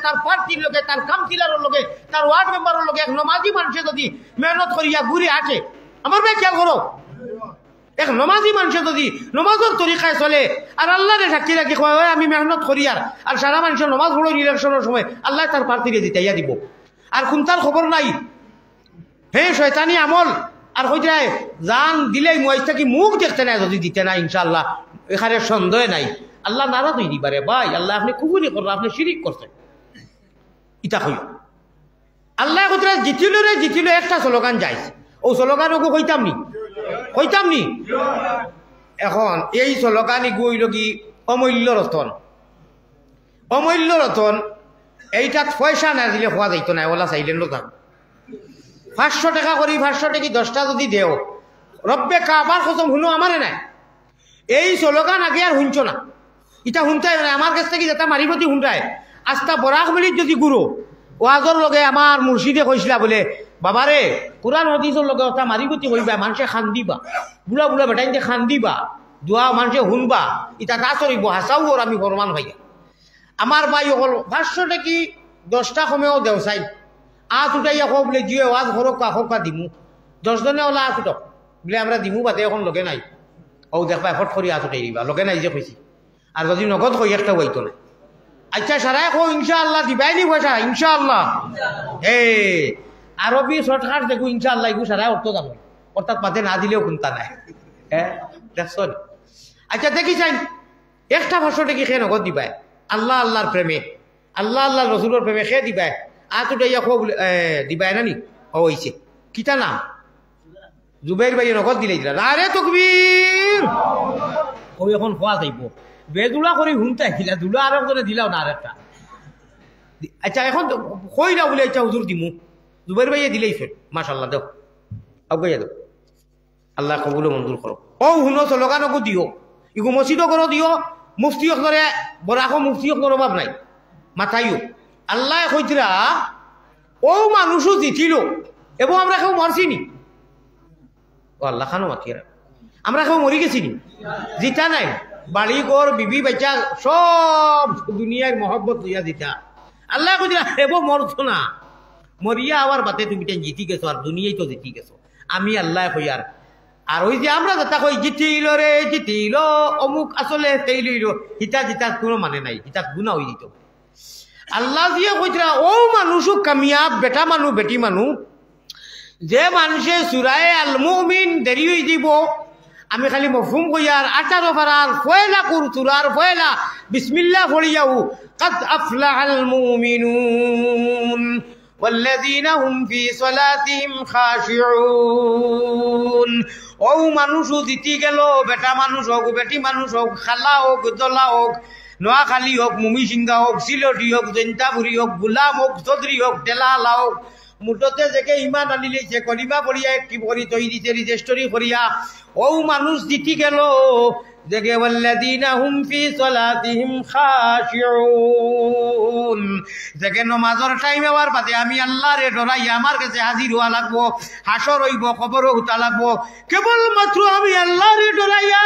তার প্রার্থীর লোকে, তার কাউন্সিলরের লোকে, তার ওয়ার্ড মেম্বারের লোকে এক নমাজি মানুষে যদি মেহনত করিয়া ঘুরে আসে, আমার ভাই খেয়াল করো, এক নমাজি মানুষে যদি নমাজের তরিকায় চলে আর আল্লাহরে সাক্ষী রাখি কয় আমি মেহনত করি আর সারা মানুষের নমাজ পড়ো ইলেকশনের সময় আল্লাহ তার প্রার্থীরে জিতাইয়া দিব, আর কোনটার খবর নাই, হে শয়তানি আমল, আর হয়ে যায় জান দিলেই মহিষটা কি মুখ দেখতে নাই যদি দিতে নাই ইনশাআল্লাহ এখানে সন্দেহ নাই, আল্লাহ নারাজ হয়ে দিবারে ভাই, আল্লাহ আপনি কুফরি করলেন, আপনি শিরিক করছেন, ইটা হইল আল্লাহ কোথায় জিতিল একটা স্লোগান যায়, ও স্লোগান ওকে কইতাম নি এখন এই স্লোগানই গইল কি অমূল্য রতন, এইটাত পয়সা না দিলে খোয়া যাইতো না, ওলা চাইলেন লোক 500 টাকা করি 500 টাকি 10টা যদি দেও রব্বে কাবার কসম শুনো আমারে নাই, এই স্লোগান আগে আর শুনছো না, এটা শুনতাই না, আমার কাছ থেকে যেটা মারিবতি শুনতাই আস্তা বরাক মিলিত যদি গুরু ওয়াজর লগে আমার মুর্শিদে কইছিলা বলে বাবারে কোরআন হাদিসের লগে ওটা মারিবতি কইবা, মানুষে খান দিবা, বুড়া বেটাইতে খান দিবা, দোয়া মানুষে শুনবা, এটা না চলিব হাসাও ওর আমি ফরমান ভাইয়া আমার ভাই অকল 500 টাকি 10টা কমেও দেও চাই আঁত উঠাইয়া কো বলে জিয়ে ওয়াজ ঘরক কাকা দিমু 10 জনে ওলা আঁত উঠক বলে আমরা দিমু বাদে এখন লগে নাই, ও দেখবা এফর্ট করি আঁত উঠাই দিবা, লগে নাই যে কইছি, আর যদি নগদ কই একটা হইতো না, আচ্ছা সারাই কো ইনশাআল্লাহ দিবাই নি পয়সা ইনশাআল্লাহ, আরবি শর্টকাট দেখো ইনশাআল্লাহ এগু সারাই অর্থ যাবো, অর্থাৎ মাঝে না দিলেও কোনটা নাই, হ্যাঁ দেখছ। আচ্ছা দেখি চাই একটা 500 টাকি খেয়ে নগদ দিবাই আল্লাহর প্রেমে, আল্লাহ রসুলের প্রেমে খেয়ে দিবাই, আঁত উঠাইয়া খো দিবাই না নি, হইছে কিতা নাম জুবাইর ভাই নগদ দিলে দিলা, আরে তকবীর ও এখন খোয়া যাইব, বেদুলা করে হুনতে দিলা, দুলা আর একজনে দিলাও না আর একটা, আচ্ছা এখন কই না বলে আচ্ছা হুজুর দিমু, জুবাইর ভাইয়ে দিলেই ফের মাশাআল্লাহ দেও আগাইয়া দেও, আল্লাহ কবুল মঞ্জুর করো, ও হুনো স্লোগানকো দিও, ইগু মসজিদও করো দিও, মুফতি করে বরাকো মুফতি কোনো অভাব নাই মাথাইও, আল্লাহ কইতরা ও মানুষও জিতিল এবং আমরা কেউ মরছিনি, ও আল্লাহ খানো মাতিরা আমরা কেউ মরি গেছিনি, জিতা নাই, বাড়ি ঘর বিবি বাচ্চা সব দুনিয়ার মহব্বত লইয়া জিতা, আল্লাহ কইতরা এবো মরছো না, মরিয়া আবার বাতে তুমি জিতি গেছো আর দুনিয়াই তো জিতি গেছো, আমি আল্লাহ কই আর ওই যে আমরা যেটা কই জিতিল রে জিতিল অমুক আসলে সেই লইল, হিতা জিতা কোনো মানে নাই, হিতা গুণা হয়ে যেত, আল্লাহ দিয়ে কইতরা ও মানুষও কামিয়াব বেটা মানুষ বেটি মানুষ, যে মানুষে সূরায়ে আল মুমিন দেরি হয়ে দিব, আমি খালি মফহুম কইয়ার 18 পারার ফয়লা কুরতুরার ফয়লা বিসমিল্লাহ পড়িয়াও কাদ আফলাহাল মুমিনুন والذين هم في صلاتهم خاشعون, ও মানুষ জিতি গেল, বেটা মানুষ হোক বেটি মানুষ হোক, খালা হোক দলা হোক, নোয়াখালী হোক মুমিসিংহা হোক সিলটি হোক জৈন্তাপুরি হোক গুলাম হোক চৌধুরী হোক টেলালা হোক, মুঠতে যে ইমান আনিলে সে কলিমা পড়িয়া একটি করি তৈরি রেজিস্ট্রি করিয়া ও মানুষ জিতি গেল, দেখে ওয়াল্লাযীনা হুম ফি সালাতিহিম খাশিউন, দেখে নামাজের টাইম হওয়ার বাদে আমি আল্লাহরে ডরাইয়া আমার কাছে হাজির হওয়া লাগবো, হাসর হইব খবরও হুতা লাগবো, কেবলমাত্র আমি আল্লাহরে ডরাইয়া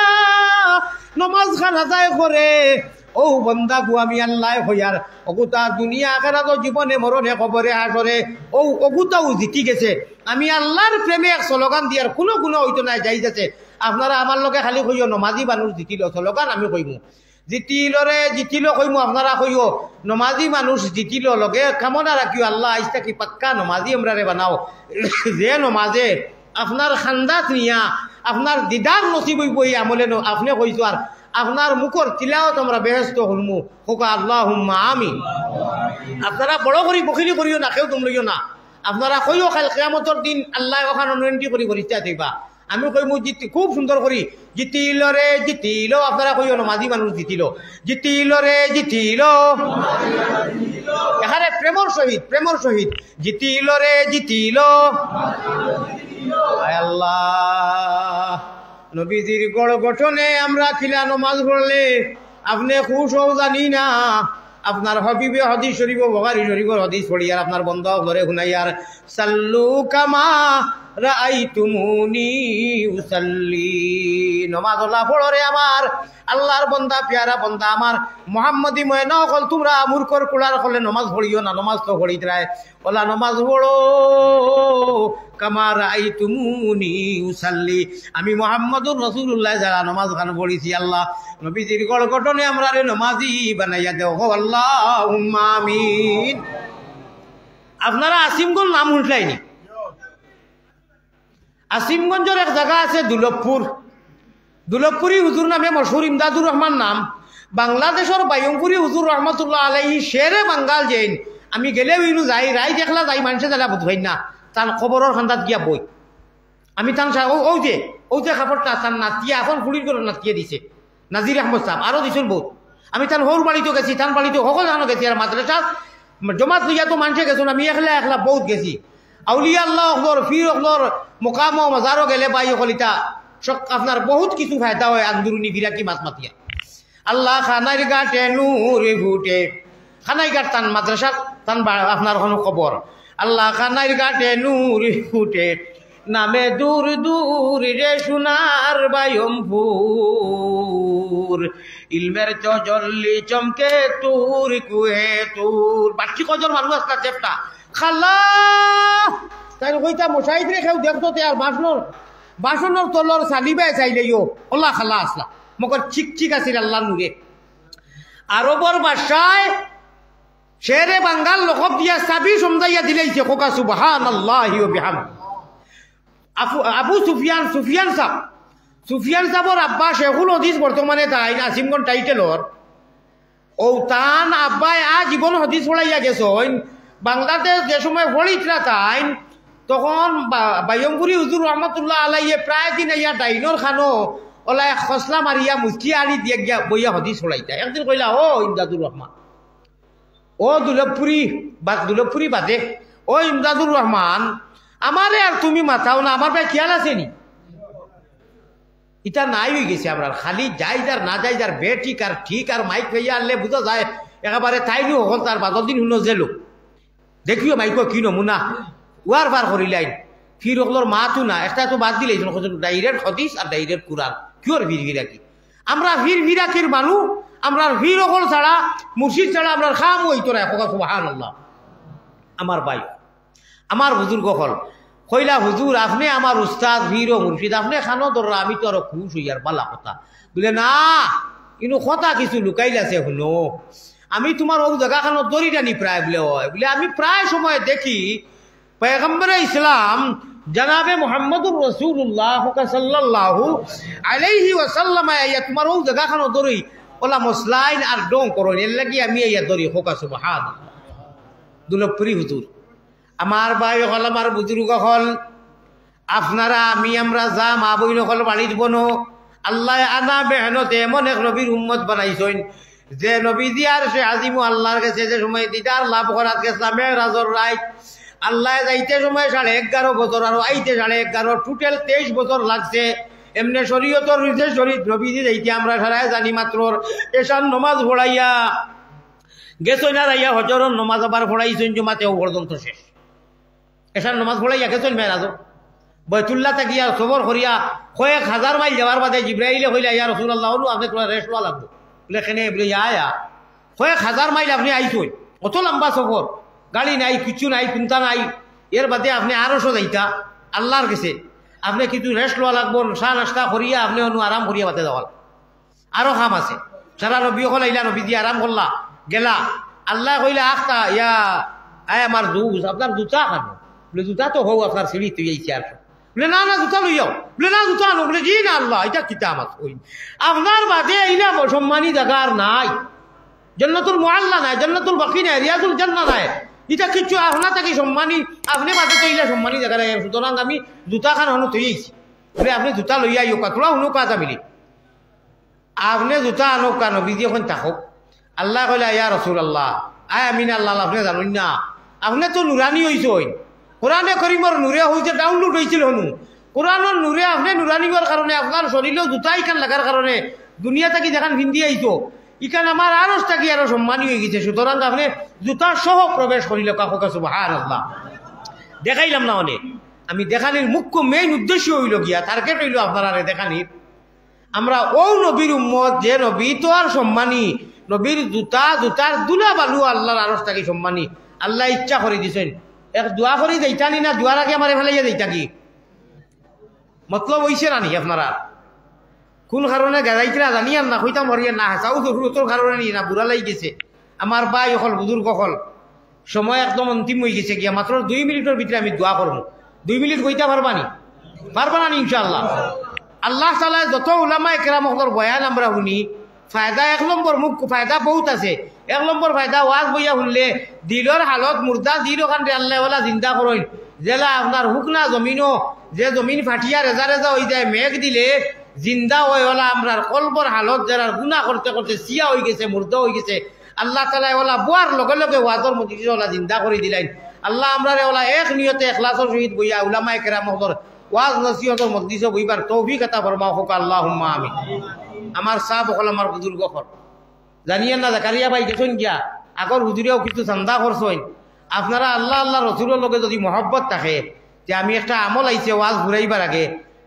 নামাজ খানা যায় করে ও বন্দা গু আমি আল্লাহ হইয়ার অগুতা দুনিয়া আখেরাত জীবনে মরণে খবরে হাসরে ও অগুতাও জিতি গেছে, আমি আল্লাহর প্রেমে এক স্লোগান দিয়ার কোনো গুণ হইতো না যাই যাচ্ছে, আপনারা আমার লগে খালি কইও নমাজি মানুষ জিতিল স্লোগান আমি কইমু, জিতিল রে জিতিল কইমু, আপনারা কইও নমাজি মানুষ জিতিল লগে কামনা রাখিও আল্লাহ আইসা কি পাক্কা নমাজি আমরা রে বানাও, যে নমাজে আপনার খান্দাত নিয়া আপনার দিদার নসিব হইব এই আমলে আপনি কইছো আর আপনার মুখর তিলাওয়াত আমরা বেহেস্ত হলমু হোক আল্লাহুম্মা আমিন। আপনারা বড় করি বখিরি করিও না, কেউ তোম লইও না, আপনারা কইও কাল কিয়ামতের দিন আল্লাহ ওখানে অনুনতি করি করিতে দিবা, আমি কইমু জিতি খুব সুন্দর করি জিতিল রে জিতিল, আপনারা কইও না মাঝি মানুষ জিতিল, জিতিল রে জিতিল, এখানে প্রেমর সহিত জিতিল রে জিতিল, আল্লাহ নবীজির গড় গঠনে আমরা খিলা নমাজ পড়লে আপনি খুশ হও জানি না, আপনার হবিবে হাদিস শরীফ বুখারী শরীফের হাদিস পড়ি আর আপনার বন্ধ ধরে শুনাই আর সাল্লু কামা রাআইতুমুনি উসাল্লি। নমাজ ওলা পড়রে আমার আল্লাহর বন্দা, পিয়ারা বন্দা আমার মোহাম্মদী ময়না হল তোমরা মূর্খর কুলার হলে নমাজ পড়িও না, নমাজ তো পড়ি রায় ওলা নমাজ পড়ো কামা রাআইতুমুনি উসাল্লি। আমি মুহাম্মদুর রাসূলুল্লাহ যারা নমাজ খান পড়িছি আল্লাহ নবীজির গড়গঠনে আমরা রে নমাজি বানাইয়া দেও আল্লাহুম্মা আমিন। আপনারা আসিমগঞ্জ নাম শুনলাইনি? আসিমগঞ্জের এক জায়গা আছে দুলভপুর, দুলভপুরি হুজুর নামে মশহুর ইমদাদুর রহমান নাম। বাংলাদেশের বাইয়ংপুরি হুজুর রহমতুল্লাহ আলাইহি শেরে বাঙ্গাল জেন। আমি গেলেও ইনু যাই, রাই দেখলা যাই মানুষে যারা বুঝবাই না তার খবরের খান্দাত গিয়া বই। আমি তান ও যে খাপড়টা তার নাতিয়ে এখন ফুড়ির করে নাতিয়ে দিছে নাজির আহমদ সাহেব, আরো দিছেন বহুত। আমি তার হৌর বাড়িতেও গেছি, তার বাড়িতে সকল জানো গেছি। আর মাদ্রাসা জমাত লইয়া তো মানুষে গেছো, আমি একলা একলা বহুত গেছি। আউলিয়া আল্লাহ অকলর ফির অকলর মোকাম মাজারও গেলে বাই অকলিতা আপনার বহুত কিছু ফায়দা হয় আন্দুরুনি বিরাকি মাছ মাতিয়া। আল্লাহ খানাইর ঘাটে নূর ঘুটে, খানাই ঘাট তান মাদ্রাসা তান আপনার কোনো খবর। আল্লাহ খানাইর ঘাটে নূর ঘুটে নামে দূর দূর রে সোনার বায়মপুর। ইলমের চজল্লি চমকে তুর কুহে তুর। বাকি কজন মানুষ আসলা চেপটা খাল্লা তাই কইতা মশাইদ রে কেউ দেখতো তে আর বাসনের তলর চালিবাই চাইলেও ওলা খাল্লা আসলা মকর চিক আছিল আল্লাহ নুরে। আরবর বাসায় শেরে বাঙ্গাল লকব দিয়া চাবি সমজাইয়া দিলেইছে কোকা সুবহানাল্লাহি ওয়া বিহামদিহি। আবু সুফিয়ান সাহর আব্বা শেখুল হদিস বর্তমানে তাই আসিমগঞ্জ টাইটেলর ও তান আব্বাই জীবন হদিস পড়াইয়া গেছেন। বাংলাদেশ যে সময় পড়িতরা তাই তখন বাইয়ংপুরি হুজুর রহমতুল্লাহ আলাইয়ে প্রায় দিন ইয়া ডাইনর খানো ওলাই খসলা মারিয়া মুচকি আনি দিয়ে গিয়া বইয়া হদিস পড়াইতা। একদিন কইলা ও ইমদাদুর রহমান, ও দুলভপুরি বাদে ও ইমদাদুর রহমান, আমারে আর তুমি মাথাও না, আমার ভাই খেয়াল আছে নি? এটা নাই হয়ে গেছে আমরা খালি যাই যার না যাই যার বে ঠিক আর ঠিক আর মাইক হইয়া আনলে বুঝা যায় একেবারে তাইনি হল তার বাদর দিন শুনো জেলো দেখিও মাইক কি নমুনা ওয়ার বার করিলাইন ফির ওগুলোর মাথু না একটা তো বাদ দিলে ডাইরেক্ট হদিস আর ডাইরেক্ট কুরআন কিওর ভিড় ভিড়াকি। আমরা ভিড় ভিড়াকির মানুষ, আমরা ভিড় ওগুলো ছাড়া মুর্শিদ ছাড়া আমরা খাম হইতো না। সুবহানাল্লাহ। আমার ভাই আমার বুজুর্গ হল কইলা হুজুর আপনি আমার উস্তাদ ভিড় ও মুর্শিদ, আপনি খানো ধরা আমি তো আরো খুশ হইয়ার বালা কথা বলে না কিন্তু কথা কিছু লুকাইলাছে শুনো। আমি তোমার ও জায়গা খানো দড়ি টানি প্রায় বলে হয় বলে আমি প্রায় সময় দেখি পয়গম্বরে ইসলাম জনাবে মুহাম্মদুর রাসূলুল্লাহ সাল্লাল্লাহু আলাইহি ওয়াসাল্লাম আইয়া তোমার ও জায়গা খানো দড়ি ওলা মসলাইন আর ডং করো এর লাগি আমি আইয়া দড়ি হোকা সুবহানাল্লাহ। দুলভপুরি হুজুর আমার ভাই হল আমার বুজুর্গ হল আপনারা আমি আমরা যা মা বইন হল বাড়ির বনো আল্লাহ আনা বেহনতে এমন এক নবীর উম্মত বানাইছেন যে নবী দিয়ার সে আজিমু আল্লাহর কাছে যে সময় দিদার লাভ করাত গেছিলাম রাজর রাইট আল্লাহ যাইতে সময় 11.5 বছর আর আইতে 11.5 টোটাল 23 বছর লাগছে। এমনি শরীয়তর নির্দেশ শরীর নবীজি যাইতে আমরা সারায় জানি মাত্র এশার নমাজ পড়াইয়া গেছই না রাইয়া হজরের নমাজ আবার পড়াইছেন জমাতেও পর্যন্ত শেষ। এশার নমাজ পড়াইয়া গেছেন মেরাজ বৈতুল্লাহ তাকিয়া সবর করিয়া কয়েক হাজার মাইল যাওয়ার বাদে জিব্রাইলে কইলা ইয়া রাসূলুল্লাহ আপনি তোরা রেস্ট লওয়া লাগবে বলে কেনে বলে আয়া কয়েক হাজার মাইল আপনি আইছেন অত লম্বা সফর গাড়ি নাই কিছু নাই চিন্তা নাই এর বাদে আপনি আরো যাইতা আল্লাহর কাছে আপনি কিছু রেস্ট লওয়া লাগবো চা নাস্তা করিয়া আপনি অনু আরাম করিয়া বাদে যাওয়াল আরো কাম আছে। সারা নবী হল আইলা নবী দিয়ে আরাম করলা গেলা আল্লাহ কইলা আখতা ইয়া আয় আমার দুধ আপনার জুতা খানো বলে জুতা তো হোক আপনার সিঁড়ি তুই আইছি আর বলে না না জুতা লইয়াও বলে না জুতা আনো বলে জি না আল্লাহ এটা কিতাব আছে আপনার বাদে এইলা সম্মানী জায়গা আর নাই, জান্নাতুল মুআল্লা নাই, জান্নাতুল বাকি নাই, রিয়াজুল জান্নাহ নাই, এটা কিছু আপনার থাকি সম্মানী আপনি বাদে তো এইলা সম্মানী জায়গা নাই। সুতরাং আমি জুতা খান হনো তুই আইছি বলে আপনি জুতা লইয়া আইও কাতলা শুনো কাজ মিলি আপনি জুতা আনো কান বিজি এখন থাকক। আল্লাহ কইলা ইয়া রাসূলুল্লাহ আয় আমিন আল্লাহ আপনি জানুন না আপনি তো নুরানি হইছেন কোরআনে করিমর নূরে হইতে ডাউনলোড হয়েছিল হনু কোরআনের নূরে আপনি নুরানির কারণে আপনার শরীরেও জুতা ইখান লাগার কারণে দুনিয়া থেকে যেখান ভিন্দি আইতো ইখান আমার আরো থাকি আরো সম্মানী হয়ে গেছে। সুতরাং আপনি জুতা সহ প্রবেশ করিল কাকু সুবহানাল্লাহ। দেখাইলাম না অনেক আমি দেখানির মুখ্য মেইন উদ্দেশ্য হইল গিয়া টার্গেট হইল আপনারা দেখানির আমরা ও নবীর উম্মত যে নবী তো আর সম্মানী নবীর জুতার দুলা বালু আল্লাহর আরশ থাকি সম্মানী আল্লাহ ইচ্ছা করে দিছেন এক দোয়া করি দেইতানি না দোয়ার আগে আমার ফেলাইয়া দেইতা কি মতলব হইছে না নি আপনারা কোন কারণে গাড়াইতরা জানি আর না হইতাম হরিয়া না হাসাও জরুরতর কারণে নি না বুড়া লাগি গেছে আমার ভাই অকল বুজুর্গ অকল সময় একদম অন্তিম হয়ে গেছে গিয়া মাত্র 2 মিনিটের ভিতরে আমি দোয়া করবো 2 মিনিট কইতে পারবা না ইনশাআল্লাহ আল্লাহ তাআলা যত উলামা একরাম হকর বয়ান আমরা শুনি ফায়দা এক নম্বর মুখ ফায়দা বহুত আছে এক নম্বর ফায়দা ওয়াজ বইয়া শুনলে দিলর হালত মুর্দা দিল ওখানে আল্লাহ ওয়ালা জিন্দা করইন জেলা আপনার হুকনা জমিনও যে জমিন ফাটিয়া রেজা রেজা হয়ে যায় মেঘ দিলে জিন্দা হয়ে ওলা আমরা কলবর হালত যারা গুণা করতে করতে সিয়া হয়ে গেছে মুর্দা হয়ে গেছে আল্লাহ তাআলা ওলা বুয়ার লগে লগে ওয়াজর মজলিস ওলা জিন্দা করে দিলেন আল্লাহ আমরা ওলা এক নিয়তে ইখলাসর সহিত বইয়া উলামা একরাম হকর ওয়াজ নসিহতর মজলিসে বইবার তৌফিক আতা ফরমাও হোক আল্লাহুম্মা আমিন আমার সাহ হল আমার বুজুর্গ হল জানিয়েন না জাকারিয়া ভাই গেছেন গিয়া আগর হুজুরেও কিছু চান্দা করছেন আপনারা আল্লাহ আল্লাহ রসুলের লগে যদি মহব্বত থাকে যে আমি একটা আমল আইছে ওয়াজ ঘুরাইবার আগে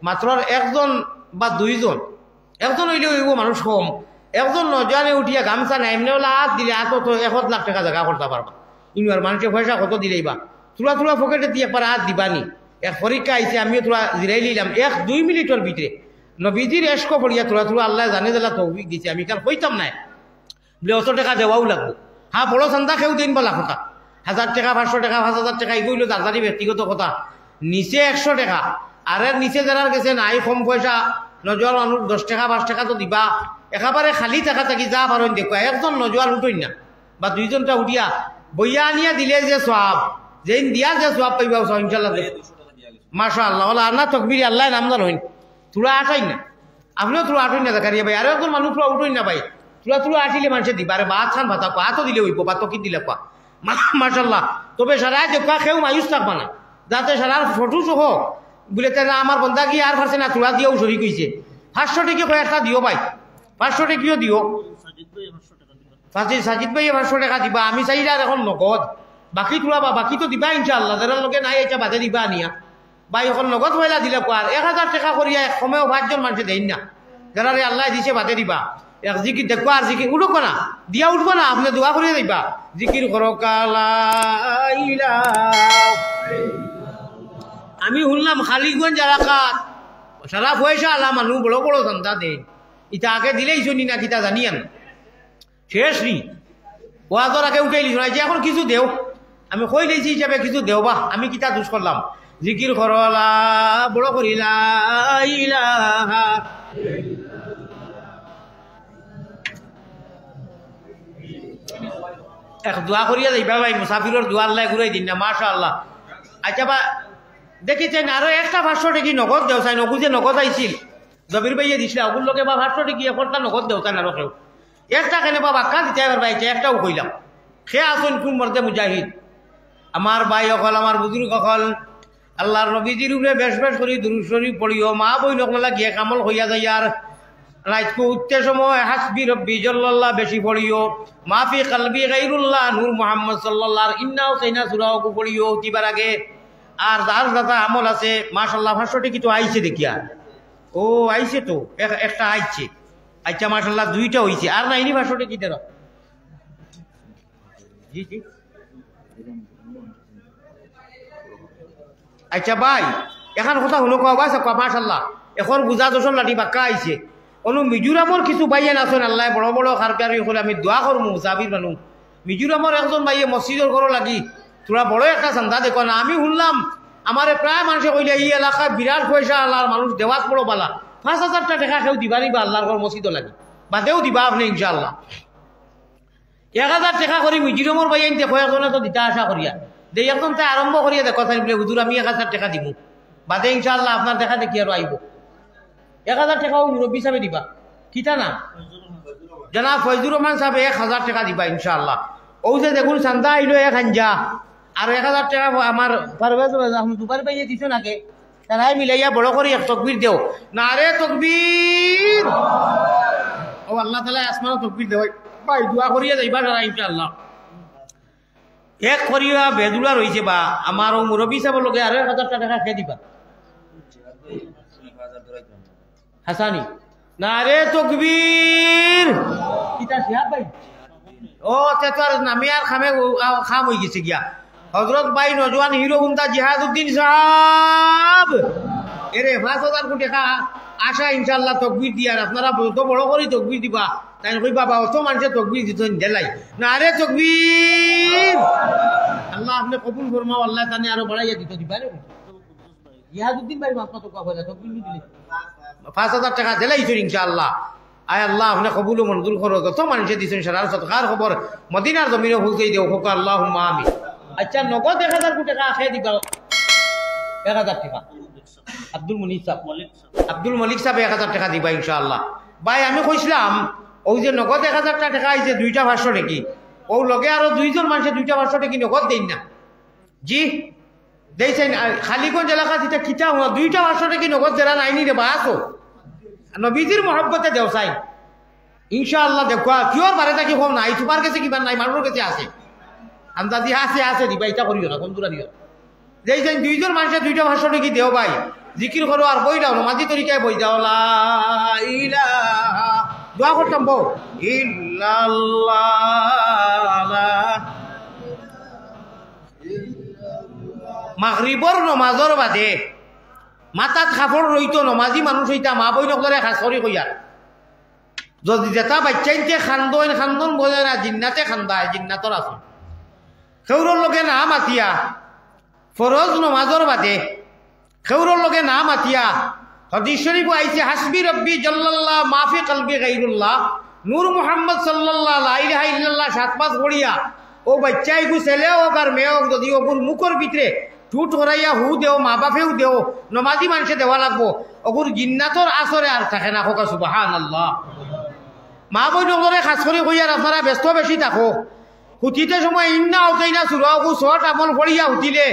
মাত্র একজন বা দুইজন একজন হইলেও এগো মানুষ কম একজন নজওয়ানে উঠিয়া গামছা নাই এমনি ওলা হাত দিলে হাত তো 1 লাখ টাকা জায়গা করতে পারবা ইউনিয়র মানুষের পয়সা কত দিলেইবা তুলা তুলা পকেটে দিয়ে একবার হাত দিবানি এক পরীক্ষা আইছে আমিও তোরা জিরাই নিলাম 1-2 মিনিটের ভিতরে নবীজির এশক পড়িয়া তোরা তোরা আল্লাহ জানে দিলা তৌফিক দিছে আমি কাল কইতাম নাই বলে 100 টাকা দেওয়াও লাগবো হ্যাঁ বড় চান্দা খেয়েও দিন বলা কথা 1000 টাকা 500 টাকা 5000 টাকা এগুলো দাদারি ব্যক্তিগত কথা নিচে 100 টাকা আর এর নিচে যারা গেছে নাই কম পয়সা নজর মানুষ 10 টাকা 5 টাকা তো দিবা একেবারে খালি টাকা থাকি যা পারেন দেখো একজন নজর উঠই না বা দুইজনটা উঠিয়া বইয়া আনিয়া দিলে যে সওয়াব যেদিন দিয়া যে সওয়াব পাইবা ইনশাআল্লাহ মাশাআল্লাহ ওলা আল্লাহ তকবীর আল্লাহ নামদার হইন তুলা আটাই না আপনিও তুলা আটই না দেখারিয়া ভাই আর একজন মানুষ তুলা উঠই না ভাই তুলা আটিলে মানুষের দিবা আরে বাদ খান ভাতা হাতও দিলে হইব বা তকি দিলে পা মাশাআল্লাহ তবে সারা দেখা কেউ মায়ুস থাকবা না যাতে সারার ফটো সহ বলে না আমার বন্ধা কি আর পারছে না তুলা দিয়েও শরীর কইছে 500 টাকা কয়েকটা দিও ভাই 500 টাকিও দিও সাজিদ ভাই 500 টাকা দিবা আমি চাই আর এখন নগদ বাকি তুলা বা বাকি তো দিবা ইনশাআল্লাহ যারা লোকে নাই এটা বাদে দিবা আনিয়া ভাই এখন নগদ পয়লা দিলে কোয়ার 1000 টাকা করিয়া এক সময়ও 5 জন মানুষে দেন না যারা আল্লাহ দিছে বাদে দিবা এক জিকির দেখো আর জিকির উঠবো না দিয়া উঠবো না আপনি দোয়া করিয়া দিবা জিকির করো কালা আমি শুনলাম খালিগঞ্জ এলাকাত সারা পয়সা আল্লাহ মানুষ বড় বড় চান্দা দেন ইটা আগে দিলেই শুনি না কিতা জানিয়ান শেষ নি ওয়াজর আগে উঠাই লিছ যে এখন কিছু দেও আমি কই দিয়েছি হিসাবে কিছু দেও বা আমি কিতা দুষ করলাম জিকির করলা বড় করিলা ইলাহা এক দোয়া করিয়া যাইবা ভাই মুসাফিরের দোয়া আল্লাহ ঘুরাই দিন না মাশাআল্লাহ আচ্ছা বা দেখিছেন আরো একটা 500 টাকি নগদ দেও চাই নগু যে নগদ আইছিল জবির ভাইয়ে দিছিল ওগুলো লোকে বা 500 টাকি একটা নগদ দেও চাই আরো কেউ একটা কেন বাবা কান দিতে পারবা একটাও কইলাম সে আসুন কোন মর্দে মুজাহিদ আমার ভাই অকল আমার বুজুর্গ অকল আল্লাহর নবীজির উপরে বেশ বেশ করি দুরূদ শরীফ পড়িও মা বই নকলা গিয়ে কামল হইয়া যায় আর রাতকে উঠতে সময় হাসবি রব্বি জাল্লাল্লাহ বেশি পড়িও মাফি কলবি গায়রুল্লাহ নূর মুহাম্মদ সাল্লাল্লাহ ইন্নাও সাইনা সূরাও পড়িও কিবার আগে আর যার দাদা আমল আছে মাশাআল্লাহ 500 টাকি তো আইছে দেখিয়া ও আইছে তো একটা আইছে আচ্ছা মাশাআল্লাহ দুইটা হইছে আর না ইনি 500 টাকি দেন জি জি আচ্ছা ভাই এখন কথা হলো কবা মাশাআল্লাহ এখন বুঝা দশন লাঠি বাক্কা আইছে অনু মিজোরামর কিছু ভাইয়েন আছেন আল্লাহ বড় বড় খারকারি হলে আমি দোয়া করবো মুসাফির মানুষ মিজোরামর একজন ভাইয়ে মসজিদের ঘর লাগি তোরা বড় একটা চান্দা দেখো না আমি শুনলাম আমার প্রায় মানুষে কইলে এই এলাকায় বিরাট পয়সা আল্লাহর মানুষ দেওয়াত বড় বালা 5000 টাকা কেউ দিবা নিবা আল্লাহর ঘর মসজিদও লাগি বাদেও দিবা আপনি ইনশাআল্লাহ 1000 টাকা করে মিজোরামর ভাইয়ে দেখো একজনে তো দিতে আশা করিয়া দেই একজন তাই আরম্ভ করিয়া দেখো তাই বলে হুজুর আমি 1000 টাকা দিব বাদে ইনশাআল্লাহ আপনার দেখা দেখি আর আইব 1000 টাকাও মুরব্বী সাহেব দিবা কিতা না জনাব ফয়জুর রহমান সাহেব 1000 টাকা দিবা ইনশাআল্লাহ ও যে দেখুন চান্দা আইলো 1000 আর 1000 টাকা আমার পারভেজ দুবার পাইয়ে দিছো নাকি তারাই মিলাইয়া বড় করে এক তকবীর দেও না রে তকবীর ও আল্লাহ তাআলা আসমানে তকবীর দেও ভাই দোয়া করিয়া যাইবা যারা ইনশাআল্লাহ এক করিয়া বেদুলা রয়েছে বা আমার ও মুরব্বী সাহেবের লগে আরো 1000 টাকা খেয়ে দিবা হাসানি নারে তকবীর কিতা শিহাব ভাই ও তেতার নামে আর খামে খাম হয়ে গেছে গিয়া হযরত ভাই নজওয়ান হিরো হুন্দা জিহাদউদ্দিন সাহেব এরে 5000 কোটি টাকা আশা ইনশাআল্লাহ তকবীর দিয়ার আপনারা বলতো বড় করে তকবীর দিবা তাই কই বাবা অত মানুষে তকবীর দিতেন দেলাই নারে তকবীর আল্লাহ আপনি কবুল ফরমাও আল্লাহ তানে আরো বাড়াইয়া দিতে দিবা রে জিহাদউদ্দিন ভাই বাপ তো কয় না তকবীর দিলে 5000 টাকা দিলাইছো ইনশাআল্লাহ আয় আল্লাহ আপনি কবুল ও মঞ্জুর করো যত মানুষে দিছেন সারা সদকার খবর মদিনার জমিনে পৌঁছে দিও হোক আল্লাহুম্মা আমিন আচ্ছা নগদ 1000 কোটি টাকা খেয়ে দিবা 1000 টাকা আব্দুল মলিক সাহেব 1000 টাকা দিবা ইনশাআল্লাহ ভাই আমি কইছিলাম ওই যে নগদ 1000 টাকা আইছে দুইটা ভাষ্য নাকি ও লগে আরো দুইজন মানুষে দুইটা ভাষ্য নাকি নগদ দেন না জি দেইছেন খালিগঞ্জ এলাকা থেকে কিতা হওয়া দুইটা ভাষ্য নাকি নগদ জেরা নাইনি রে বাসো নবীজির মহব্বতে দেও চাই ইনশাআল্লাহ দেখো কিওর বারে থাকি কম নাই তোমার কাছে কিবা নাই মানুষের কাছে আছে আন্দাজি আছে দিবা এটা করিও না কমজোরা দিও দেইছেন দুইজন মানুষে দুইটা ভাষ্য নাকি দেও ভাই জিকির করো আর বই দাও নামাজি তরিকায় বই দাও লা ইলাহা দোয়া করতাম বউ ইল্লাল্লাহ মাগরিবর নমাজর বাদে মাথাত খাফড় রইতো নমাজি মানুষ হইতা মা বই নকলে খাসরি কইয়ার যদি যেটা বাচ্চাইতে খান্দন বোঝে না জিন্নাতে খান্দায় জিন্নাতর আসুন খেউরর লগে না মাতিয়া ফরজ নমাজর বাদে খেউরর লগে না মাতিয়া হাদিস শরীফ আইছে হাসবি রব্বি জাল্লাল্লাহ মাফি কলবি গায়রুল্লাহ নূর মুহাম্মদ সাল্লাল্লাহু লা ইলাহা ইল্লাল্লাহ 7 পড়িয়া ও বাচ্চাই গু ছেলে হোক আর মেয়ে হোক যদি ওগুর মুখর ভিতরে ঠুট হরাইয়া হু দেও মা বাপেও দেও নমাজি মানুষে দেওয়া লাগবো ওগুর জিন্নাতর আসরে আর থাকে না হোক সুবহানাল্লাহ মা বই নগরে খাস করে কইয়ার আপনারা ব্যস্ত বেশি থাকো হুতিতে সময় ইন্না হতেই না সুরা ওগু শর্ট আমল পড়িয়া হুতিলে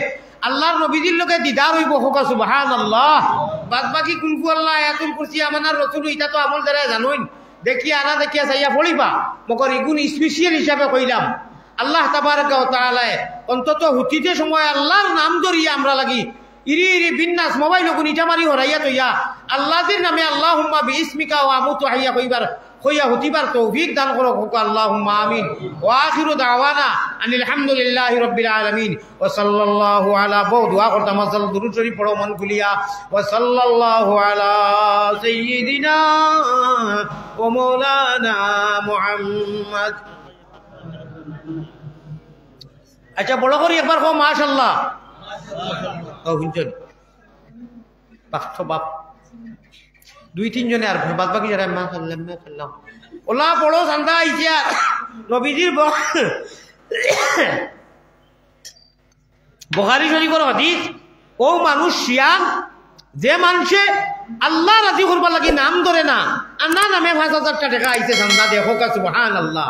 আল্লাহর নবীজির লোকে দিদার হইব হোক সুবহানাল্লাহ বাদ বাকি কুলফু আল্লাহ আয়াতুল কুরসি আমানার রাসূল এটা তো আমল দ্বারা জানোই দেখিয়া আনা দেখিয়া চাইয়া পড়িবা মগর ইগুন স্পেশাল হিসাবে কইলাম আল্লাহ তাবারক ওয়া তাআলা অন্তত হুতিতে সময় আল্লাহর নাম ধরিয়া আমরা লাগি ইরি বিন্নাস মোবাইল কোন ইটা মারি হরাইয়া তইয়া আল্লাহর নামে আল্লাহুম্মা বিইসমিকা ওয়া আমুতু হাইয়া কইবার কইয়া হুতিবার তৌফিক দান করো আল্লাহুম্মা আমিন ওয়া আখিরু দাওয়ানা আনিল হামদুলিল্লাহি রাব্বিল আলামিন ওয়া সাল্লাল্লাহু আলা দোয়া করতাম মাসাল দুরূদ শরীফ পড়ো মন খুলিয়া ওয়া সাল্লাল্লাহু আলা সাইয়্যিদিনা ওয়া মাওলানা মুহাম্মদ আচ্ছা বড় করি একবার কো মাশাআল্লাহ ও হুনছেন বাপ দুই তিনজনে আর বাদ বাকি যারা মাশাআল্লাহ ওলা বড় সান্দা আইছে নবীজির বুখারী শরীফের হাদিস ও মানুষ শিয়ান যে মানুষে আল্লাহ রাজি করবার লাগি নাম ধরে না আন্না নামে 5000 টাকা আইছে সান্দা দেখো কা সুবহানাল্লাহ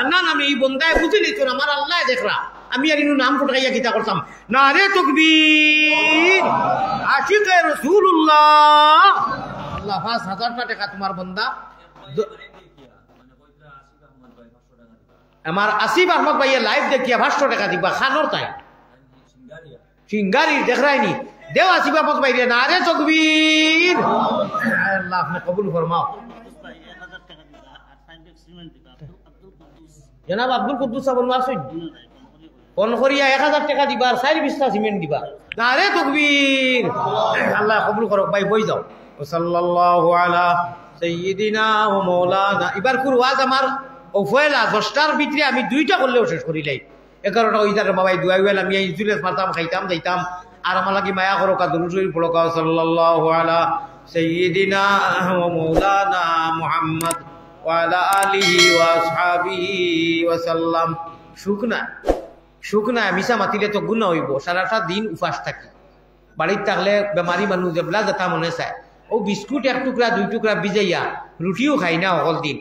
আন্না নামে এই বন্দায় বুঝলি তোর আমার আল্লাহ দেখরা আমি আর ইনু নাম ফুটাইয়া কিতা করতাম নারে তাকবীর আশিকে রাসূলুল্লাহ আল্লাহ 5000 টাকা তোমার বন্দা আমার আসিফ আহমদ ভাইয়ের লাইভ দেখিয়া 500 টাকা দিবা খানোর তাই সিঙ্গারি দেখরাইনি দেও আসিফ আহমদ ভাই রে নারে তাকবীর আল্লাহ আপনি কবুল ফরমাও জনাব আব্দুল কুদ্দুস সাহেব আসুন কোন করিয়া 1000 টাকা দিবা আর 4 বিস্তা সিমেন্ট দিবা নারে তাকবীর আল্লাহ কবুল করুক ভাই বই যাও সাল্লাল্লাহু আলা সাইয়্যিদিনা ওয়া মাওলানা এবার কুর ওয়াজ আমার ও ফয়লা 10টার ভিতরে আমি 2টা করলেও শেষ করিলাই 11টা হইতার বাবাই দুয়া হইল আমি ইজুলেস মারতাম খাইতাম যাইতাম আর আমার লাগি মায়া করো কা দুরূদ শরীফ পড়ো কা সাল্লাল্লাহু আলা সাইয়্যিদিনা ওয়া মাওলানা মুহাম্মদ ওয়া আলা আলিহি ওয়া আসহাবিহি ওয়া সাল্লাম শুকনা মিশা মাতিলে তো গুনাহ হইব সারাটা দিন উপাস থাকি বাড়িতে থাকলে বেমারি মানুষ জবলা যেটা মনে চায় ও বিস্কুট 1 টুকরা 2 টুকরা ভিজাইয়া রুটিও খাই না সকল দিন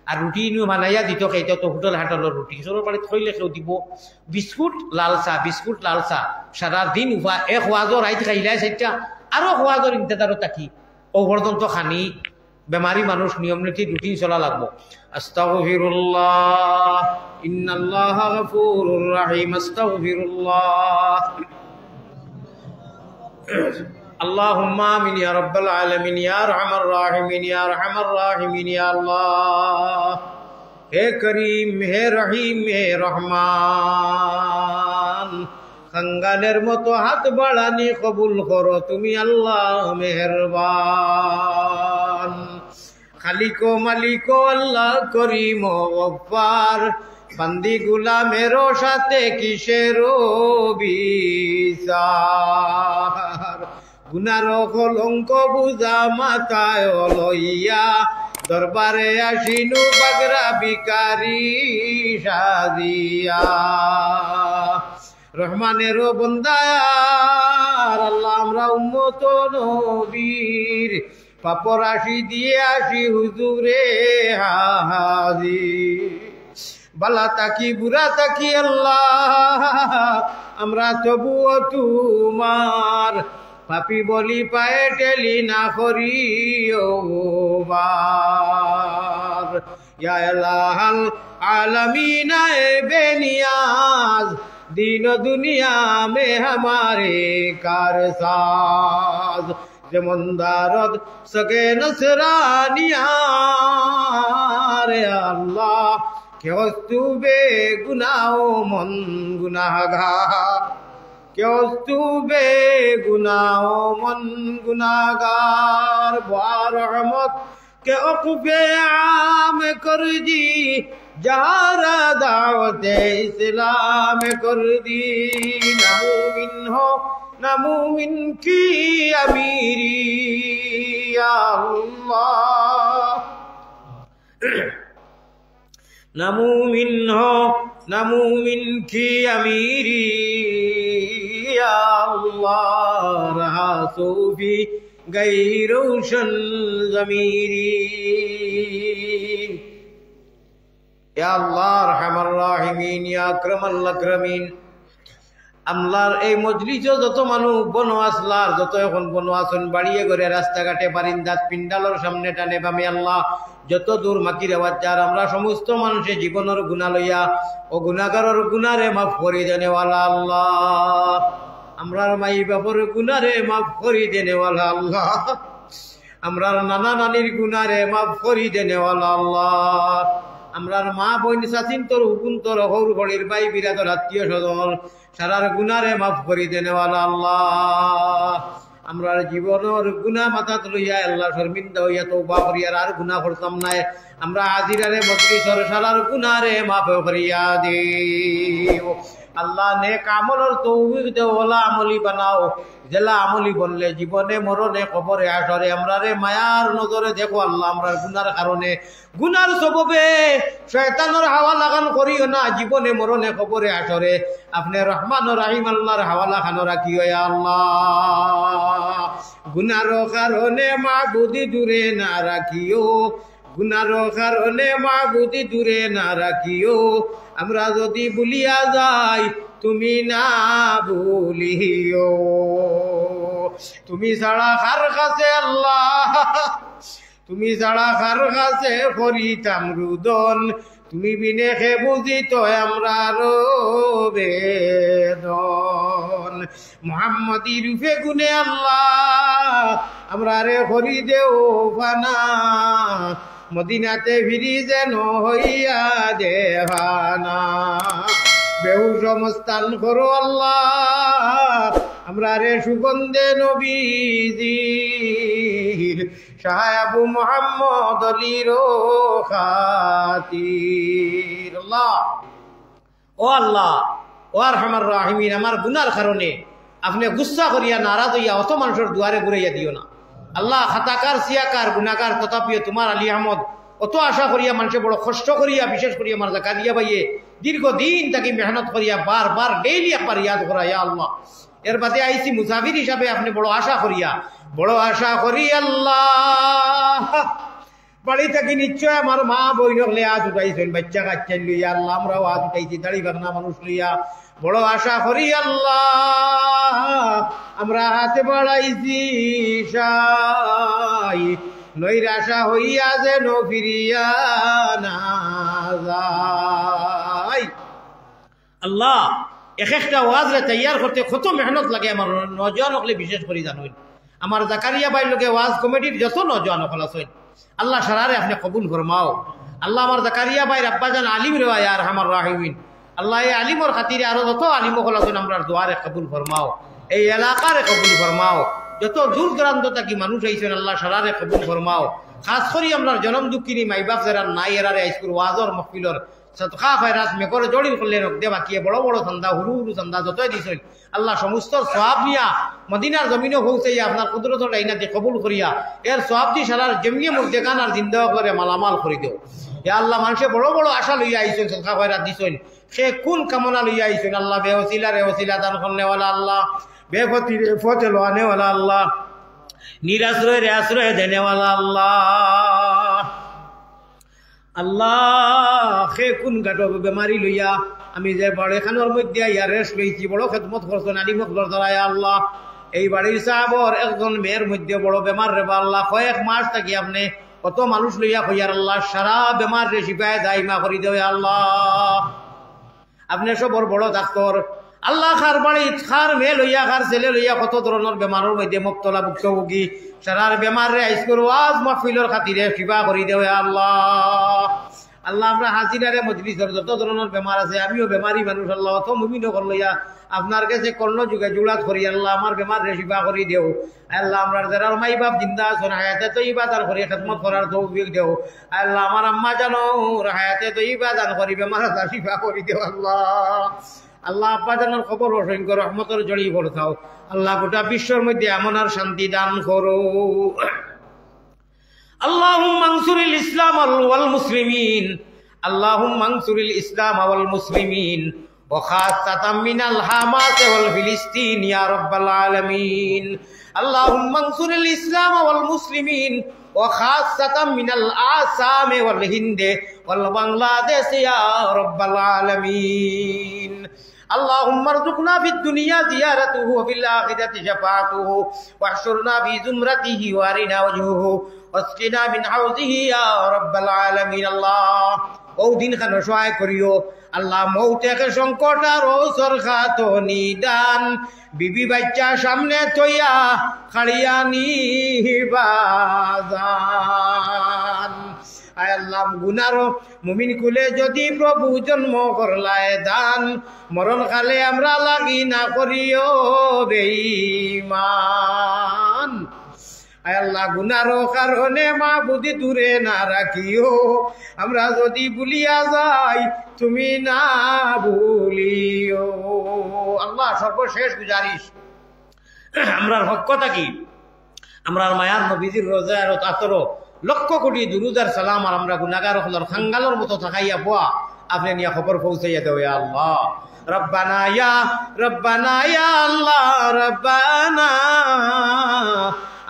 আর রুটি বানাইয়া দিত খাইতে তো হোটেল হাটলের রুটি কিছুর বাড়িতে থইলে কেউ দিব বিস্কুট লাল চাহ সারা দিন এক ওয়াজর রাইত খাইলাই সেটা আরো ওয়াজর ইন্তজারত থাকি ও পর্যন্ত খানি বেমারি মানুষ নিয়ম নীতি রুটিন চলা লাগবো। আস্তাগফিরুল্লাহ ইন্নাল্লাহা গফুরুর রহিম। আস্তাগফিরুল্লাহ। আল্লাহুম্মা আমিন ইয়া রাব্বাল আলামিন ইয়া আরহামার রাহিমিন ইয়া আরহামার রাহিমিন ইয়া আল্লাহ। হে করিম, হে রহিম, হে রহমান, খাঙ্গালের মতো হাত বাড়ানি কবুল করো তুমি আল্লাহ মেহেরবান। খালিকো মালিকো আল্লাহ করিম ও গফফার, বান্দি গুলামেরও সাথে কিসেরও বিচার। গুনার কলঙ্ক বুঝা মাথায় লইয়া দরবারে আসিনু বাগরা বিকারি সাজিয়া। রহমানেরও বন্দায়ার আল্লাহ আমরা উম্মত নবীর পাপর আসি দিয়ে আসি হুজুরে হাজির। বালা তাকি বুড়া তাকি আল্লাহ আমরা তবুও তোমার, পাপি বলি পায়ে টেলি না করিও বার। ইয়া ইলাহাল আলামিন এ বেনিয়াজ, दीन दुनिया में हमारे कारसाज। যেমন দারদ সগে নসরানিয়া রে আল্লাহ, কেউ তুবে গুনাও মন গুনাহগার, কেউ তুবে গুনাও মন গুনাহগার। বার রহমত के उक़बे आम कर दी, जहारा दावते इस्लाम कर दी। न मुमिन हो न मुमिन की अमीरी या अल्लाह, न मुमिन हो न मुमिन की अमीरी या अल्लाह। रहा सूफी गई रोशन ज़मीरी। या अल्लाह रहमान राहिमीन या अकरमल अकरमीन। আমলার এই মজলিসে যত মানুষ বনওয়াসলার যত এখন বনওয়াসন বাড়িয়ে করে রাস্তাঘাটে বারিন্দাত পিন্ডালর সামনে টানে বামে আল্লাহ যত দূর মাকির আওয়াজ যার আমরা সমস্ত মানুষের জীবনের গুনাহ লইয়া ও গুনাহগারের গুনারে মাফ করে দেনেওয়ালা আল্লাহ। আমরার মাই বাপর গুনারে মাফ করি দেনেওয়ালা আল্লাহ। আমরার নানা নানির গুনারে মাফ করি দেনেওয়ালা আল্লাহ। আমরার মা বোন চাচিন তোর হুকুম তোর হৌর ঘড়ির বাই বিরাদর আত্মীয় স্বজন সারার গুনারে মাফ করি দেনেওয়ালা আল্লাহ। আমরার জীবনের গুনাহ মাথাত লইয়া আল্লাহ শর্মিন্দা হইয়া তওবা করিয়ার আর গুনাহ করতাম নাই। আমরা আজিরারে মজলিসর সারার গুনারে মাফ করিয়া দিও আল্লাহ। নেক আমলের তৌফিক দেও, ওলা আমলি বানাও। জেলা আমলি বললে জীবনে মরণে কবরে আসরে আমরা রে মায়ার নজরে দেখো আল্লাহ। আমরা গুনার কারণে গুনার সববে শয়তানের হাওয়া লাগান করিও না। জীবনে মরণে কবরে আসরে আপনি রহমান ও রাহিম আল্লাহর হাওয়ালা খানো রাখিও আল্লাহ। গুনার কারণে মাবুদি দূরে না রাখিও, গুনার কারণে মাবুদি দূরে না রাখিও। আমরা যদি ভুলিয়া যাই তুমি না ভুলিও। তুমি ছাড়া কার কাছে আল্লাহ, তুমি ছাড়া কার কাছে করিতাম রুদন। তুমি বিনে খে বুঝিত আমরা বেদন। মুহাম্মদি রূপে গুনে আল্লাহ আমরা রে করি দেও ফানা। মদিনাতে ফিরি যেন হইয়া দেহানা। বেহুশ মস্তান করো আল্লাহ আমরা রে সুগন্ধে নবীজির সাহাবু মুহাম্মদ আলীর খাতির। আল্লাহ ও আল্লাহ ও আরহামার রাহিমিন, আমার গুনার কারণে আপনি গুসা করিয়া নারাজ হইয়া অত মানুষের দুয়ারে ঘুরাইয়া দিও না আল্লাহ। খাতাকার সিয়াকার গুনাকার তথাপিও তোমার আলী আহমদ অত আশা করিয়া মানুষে বড় কষ্ট করিয়া বিশেষ করিয়া আমার জাকারিয়া ভাইয়ে দীর্ঘদিন তাকে মেহনত করিয়া বারবার ডেইলি একবার ইয়াদ করা ইয়া আল্লাহ। এর বাদে আইসি মুসাফির হিসাবে আপনি বড় আশা করি আল্লাহ। বাড়ি থাকি নিশ্চয় আমার মা বই নকলে আজ উঠাইছেন, বাচ্চা কাচ্চা লইয়া আল্লাহ আমরাও আজ উঠাইছি দাড়ি বাগনা মানুষ লইয়া। বড় আশা করি আল্লাহ আমরা হাতে বাড়াইছি নৈরাশা হইয়া যেন ফিরিয়া না যায়। আল্লাহ এক একটা ওয়াজরে তৈয়ার করতে কত মেহনত লাগে আমার নজওয়ান হকলে বিশেষ করে জানুন। আমার জাকারিয়া ভাইয়ের লোকে ওয়াজ কমিটির যত নজওয়ান হকল আছেন আল্লাহ সারারে আপনি কবুল ফরমাও। আল্লাহ আমার জাকারিয়া ভাইয়ের আব্বাজান আলিম রে আর আমার রাহিমিন আল্লাহ এই আলিমর খাতিরে আরো যত আলিম হকল আছেন আমরা দোয়ারে কবুল ফরমাও, এই এলাকারে কবুল ফরমাও। যত দূর দূরান্ত থাকি মানুষ আইছেন আল্লাহ সারারে কবুল ফরমাও। খাস করি আমরা জনম দুঃখিনী মাই বাপ যারা নাই এরারে আইসকুর ওয়াজর মহফিলর সদকা খয়রাত মেকরে জড়ির করলে রক্তে বাকিয়ে বড় বড় ধান্দা হুরু হুরু ধান্দা যতই দিছেন আল্লাহ সমস্ত সওয়াব নিয়া মদিনার জমিনও পৌঁছাইয়া আপনার কুদরত লাইনাতে কবুল করিয়া এর সওয়াব দি সারার জমিয়ে মুখ দেখান আর জিন্দা করে মালামাল করে দেও। ইয়া আল্লাহ মানুষে বড় বড় আশা লইয়া আইছেন সদকা খয়রাত দিছেন সে কোন কামনা লইয়া আইছেন আল্লাহ বেওসিলা রে ওসিলা দান করনেওয়ালা আল্লাহ, বেফতি রে ফতে লোয়ানেওয়ালা আল্লাহ, নিরাশ্রয় রে আশ্রয় দেনেওয়ালা আল্লাহ। আল্লাহ সে কোন গাটো বেমারি লইয়া আমি যে বাড়িখানোর মধ্যে ইয়া রেস্ট লইছি বড় খেদমত করছেন আলিমক দরদারায় আল্লাহ। এই বাড়ির সাহাবর একজন মেয়ের মধ্যে বড় বেমার রে আল্লাহ কয়েক মাস থাকি আপনি কত মানুষ লইয়া কইয়ার আল্লাহ সারা বেমার রে শিফায় দাইমা করি দেবে আল্লাহ। আপনি সবর বড় ডাক্তার আল্লাহ খার বাড়ি খার মেয়ে লইয়া খার ছেলে লইয়া কত ধরনের বেমারের মধ্যে মুক্তলা ভুক্তভোগী সারার বেমার রে আইসকুর ওয়াজ মাহফিলের খাতিরে শিফা করি দেবে আল্লাহ। আল্লাহ আমরা হাজিরারে মজলিসের যত ধরনের বেমার আছে আমিও বেমারি মানুষ আল্লাহ অত মুমিন কর লইয়া আপনার কাছে কর্ণ যুগে জুড়াত করি আল্লাহ আমার বেমার রে শিফা করি দেও। আল্লাহ আমরা যারা মাই বাপ জিন্দা আছেন হায়াতে তো ইবাদার করি খেদমত করার তৌফিক দেও। আল্লাহ আমার আম্মা জানো হায়াতে তো ইবাদার করি বেমার শিফা করি দেও আল্লাহ। আল্লাহ আব্বা জানার খবর অসংখ্য রহমতের জড়ি করতাও আল্লাহ গোটা বিশ্বের মধ্যে এমন আর শান্তি দান করো। اللهم انصر الإسلام والمسلمين اللهم انصر الإسلام والمسلمين وخاصة من الحماس والفلسطين يا رب العالمين اللهم انصر الإسلام والمسلمين وخاصة من الآسام والهند والبنغلاديش يا رب العالمين اللهم ارزقنا في الدنيا زيارته وفي الآخرة شفاعته واحشرنا في زمرته وارنا وجهه واسقنا من حوضه يا رب العالمين الله ও দিন খান সহায় করিও আল্লাহ মৌতেকে সংকট আর ওসর খাতো নিদান বিবি বাচ্চা সামনে তৈয়া খাড়িয়া নিবাজান। আয় আল্লাহ গুনারো মুমিন কুলে যদি প্রভু জন্ম করলায় দান মরণ কালে আমরা লাগি না করিও বেঈমান। আয় আল্লাহ গুনারো কারণে মা বুদ্ধি দূরে না রাখিও আমরা যদি ভুলিয়া যাই তুমি না ভুলিও। আল্লাহ সর্বশেষ গুজারিশ আমরার হকটা কি আমরার মায়ার নবীজির রোজার আতরো লক্ষ কোটি দুরুদার সালাম আর আমরা গুনাহগার হলার খাঙ্গালোর মতো থাকাইয়া পোয়া আপনি নিয়ে খবর পৌঁছাইয়া দেও ইয়া আল্লাহ। রব্বানা ইয়া আল্লাহ রব্বানা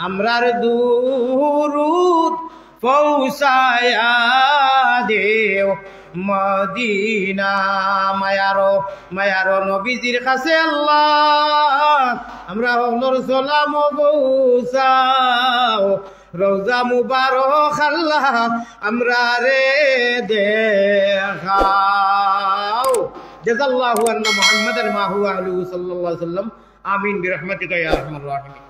আমরার দুরুদ পৌঁছায়া দেও মদিনা মায়ারো নবীজির কাছে আল্লাহ আমরা হলর সালাম পৌঁছাও রওজা মুবারক আল্লাহ আমরা রে দেখাও। জাযাল্লাহু আন্না মুহাম্মাদান মা হুয়া আলাইহি সাল্লাল্লাহু আলাইহি ওয়াসাল্লাম আমিন বিরহমাতিকা ইয়া আরহামার রাহিমিন।